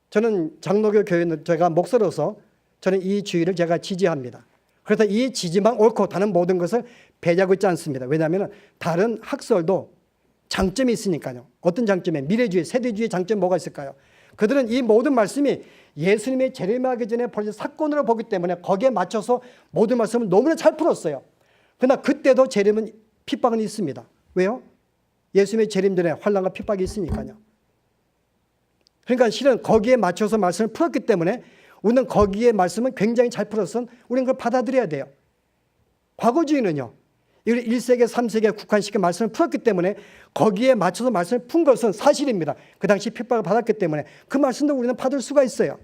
저는 장로교 교회는 제가 목사로서 저는 이 주의를 제가 지지합니다. 그래서 이 지지만 옳고 다른 모든 것을 배제하고 있지 않습니다. 왜냐하면 다른 학설도 장점이 있으니까요. 어떤 장점에 미래주의, 세대주의 장점이 뭐가 있을까요? 그들은 이 모든 말씀이 예수님의 재림하기 전에 벌써 사건으로 보기 때문에 거기에 맞춰서 모든 말씀을 너무나 잘 풀었어요. 그러나 그때도 재림은 핍박은 있습니다. 왜요? 예수님의 재림 전에 환난과 핍박이 있으니까요. 그러니까 실은 거기에 맞춰서 말씀을 풀었기 때문에 우리는 거기에 말씀은 굉장히 잘 풀었으면 우리는 그걸 받아들여야 돼요. 과거주의는요, 1세기, 3세기에 국한시켜 말씀을 풀었기 때문에 거기에 맞춰서 말씀을 푼 것은 사실입니다. 그 당시 핍박을 받았기 때문에 그 말씀도 우리는 받을 수가 있어요.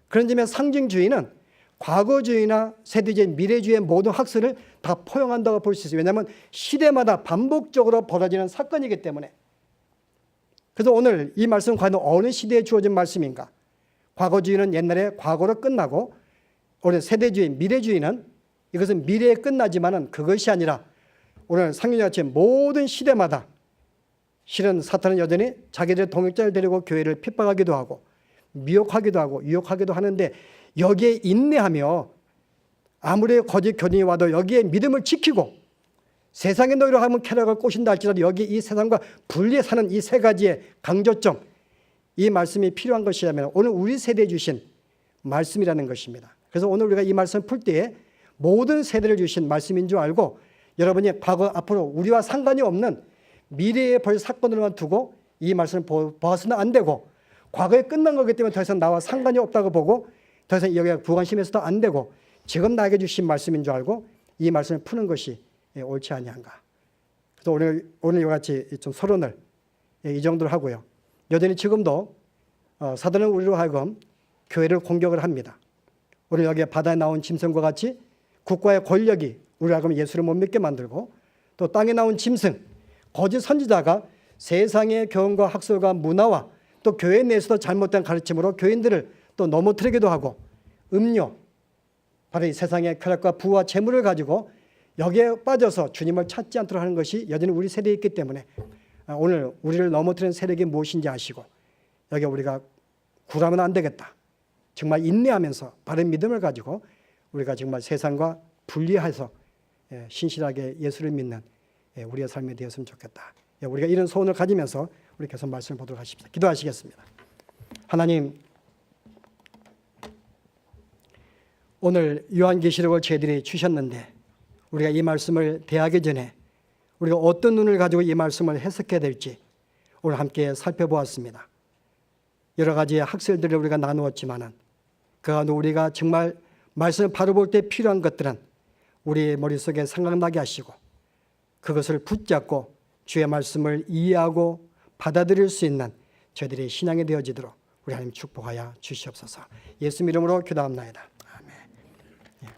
그런 점에 상징주의는 과거주의나 세대주의, 미래주의의 모든 학설을 다 포용한다고 볼 수 있어요. 왜냐하면 시대마다 반복적으로 벌어지는 사건이기 때문에. 그래서 오늘 이 말씀은 과연 어느 시대에 주어진 말씀인가? 과거주의는 옛날에 과거로 끝나고 오늘 세대주의, 미래주의는 이것은 미래에 끝나지만은 그것이 아니라 오늘 상윤이같이 모든 시대마다 실은 사탄은 여전히 자기들의 동역자를 데리고 교회를 핍박하기도 하고 미혹하기도 하고 유혹하기도 하는데 여기에 인내하며 아무리 거짓 교훈이 와도 여기에 믿음을 지키고 세상의 노예로 하면 쾌락을 꼬신다 할지라도 여기 이 세상과 분리해 사는 이 세 가지의 강조점, 이 말씀이 필요한 것이라면 오늘 우리 세대에 주신 말씀이라는 것입니다. 그래서 오늘 우리가 이 말씀을 풀 때에 모든 세대를 주신 말씀인 줄 알고 여러분이 과거 앞으로 우리와 상관이 없는 미래의 벌 사건으로만 두고 이 말씀을 보아서는 안 되고 과거에 끝난 거기 때문에 더 이상 나와 상관이 없다고 보고 더 이상 여기가 부관심해서도 안 되고 지금 나에게 주신 말씀인 줄 알고 이 말씀을 푸는 것이 옳지 아니한가. 그래서 오늘 이와 같이 좀 서론을 이 정도로 하고요. 여전히 지금도 사단은 우리로 하여금 교회를 공격을 합니다. 오늘 여기에 바다에 나온 짐승과 같이 국가의 권력이 우리로 하여금 예수를 못 믿게 만들고 또 땅에 나온 짐승, 거짓 선지자가 세상의 교훈과 학설과 문화와 또 교회 내에서도 잘못된 가르침으로 교인들을 또 넘어뜨리기도 하고 음료, 바로 이 세상의 쾌락과 부와 재물을 가지고 여기에 빠져서 주님을 찾지 않도록 하는 것이 여전히 우리 세대에 있기 때문에 오늘 우리를 넘어뜨리는 세력이 무엇인지 아시고 여기 우리가 굴하면 안 되겠다. 정말 인내하면서 바른 믿음을 가지고 우리가 정말 세상과 분리해서 신실하게 예수를 믿는 우리의 삶이 되었으면 좋겠다. 우리가 이런 소원을 가지면서 우리 계속 말씀을 보도록 하십시다. 기도하시겠습니다. 하나님, 오늘 요한계시록을 저희들이 주셨는데 우리가 이 말씀을 대하기 전에 우리가 어떤 눈을 가지고 이 말씀을 해석해야 될지 오늘 함께 살펴보았습니다. 여러 가지의 학설들을 우리가 나누었지만은 그 가운데 우리가 정말 말씀을 바로 볼 때 필요한 것들은 우리의 머릿속에 생각나게 하시고 그것을 붙잡고 주의 말씀을 이해하고 받아들일 수 있는 저희들의 신앙이 되어지도록 우리 하나님 축복하여 주시옵소서. 예수 이름으로 기도합나이다.